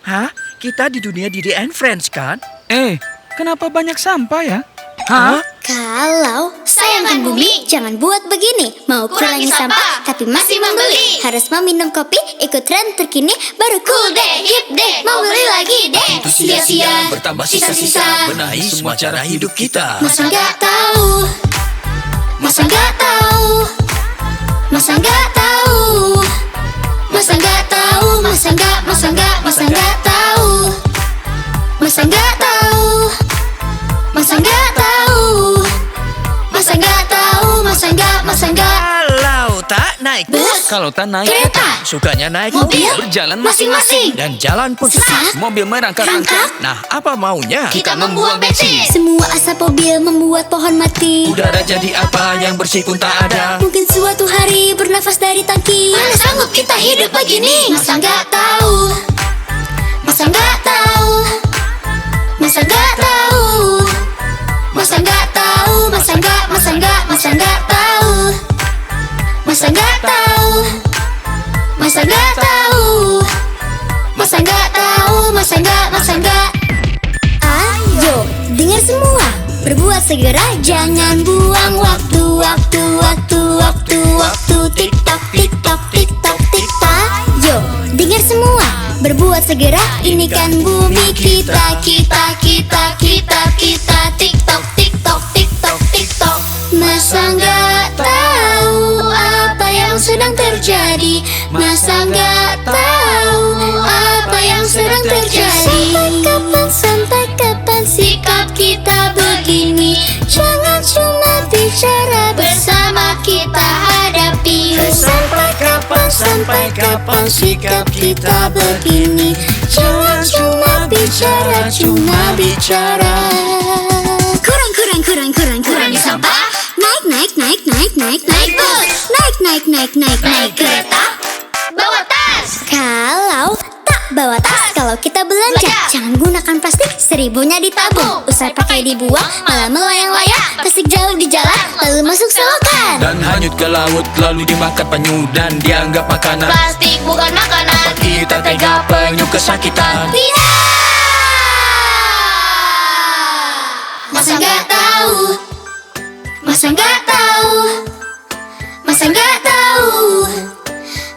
Hah? Kita di dunia Didi and Friends kan? Kenapa banyak sampah ya? Hah? Kalau sayangkan bumi, jangan buat begini. Mau kurangi sampah, tapi masih membeli. Harus meminum kopi, ikut tren terkini. Baru cool deh, hip deh, mau beli lagi deh. Sia-sia, bertambah sisa-sisa. Benahi semua cara hidup kita. Masa nggak tahu? Masa nggak tahu? Masa nggak tahu? Masa nggak tahu? Masa nggak tahu? Masa nggak tahu? Masa nggak tahu? Masa nggak tahu? Masa nggak? Masa nggak? Kalau tak naik bus, Kalau tak naik Kereta, sukanya naik mobil, berjalan masing-masing. dan jalan pun Sesat, mobil merangkak-rangkak. Nah, apa maunya? kita membuang bensin. Semua asap mobil membuat pohon mati. Udara jadi apa yang bersih pun tak ada. Mungkin suatu hari bernafas dari tangki. Mana sanggup kita hidup begini? Masa nggak tahu? Masa nggak tahu? Masa nggak tahu? Masa nggak tahu? Masa nggak tahu? Masa nggak tahu? Masa nggak tahu? Masa nggak tahu? Masa nggak tahu? Masa nggak? Ayo, dengar semua. Berbuat segera, jangan buang waktu. Tik-tok, tik-tok, tik-tok, tik-tok. Ayo, dengar semua. Berbuat segera, ini kan bumi kita. Tik-tok, tik-tok, tik-tok, tik-tok. Masa nggak tahu apa yang sedang terjadi? Masa nggak tahu apa yang sedang terjadi? Sampai kapan sikap kita begini? Jangan cuma bicara, bersama kita hadapi. Sampai kapan sikap kita begini? Jangan cuma bicara, Kurangi sampah. Naik kereta. Bawa tas. Kalau tak bawa tas, kalau kita belanja, jangan gunakan plastik, 1000-nya ditabung. Usai pakai dibuang, malah melayang-layang. Plastik jauh di jalan, lalu masuk selokan. Dan hanyut ke laut, lalu dimakan penyu dan dianggap makanan. Plastik bukan makanan. Kita tega penyu kesakitan. Tidak. Masa nggak tahu? Masa nggak tahu? Masa nggak tahu?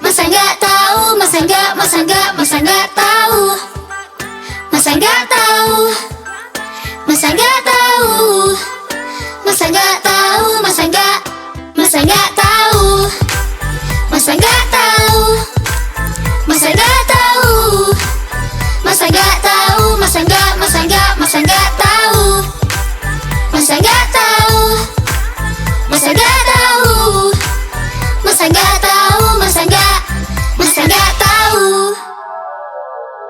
Masa nggak tahu? Masa nggak tahu? Masa nggak tahu? Masa nggak tahu? Masa nggak tahu? Masa nggak tahu? Masa nggak tahu? Masa nggak tahu? Masa nggak tahu? Masa nggak tahu? Masa nggak tahu? Masa nggak tahu? Masa nggak tahu? Masa nggak tahu? Masa nggak tahu?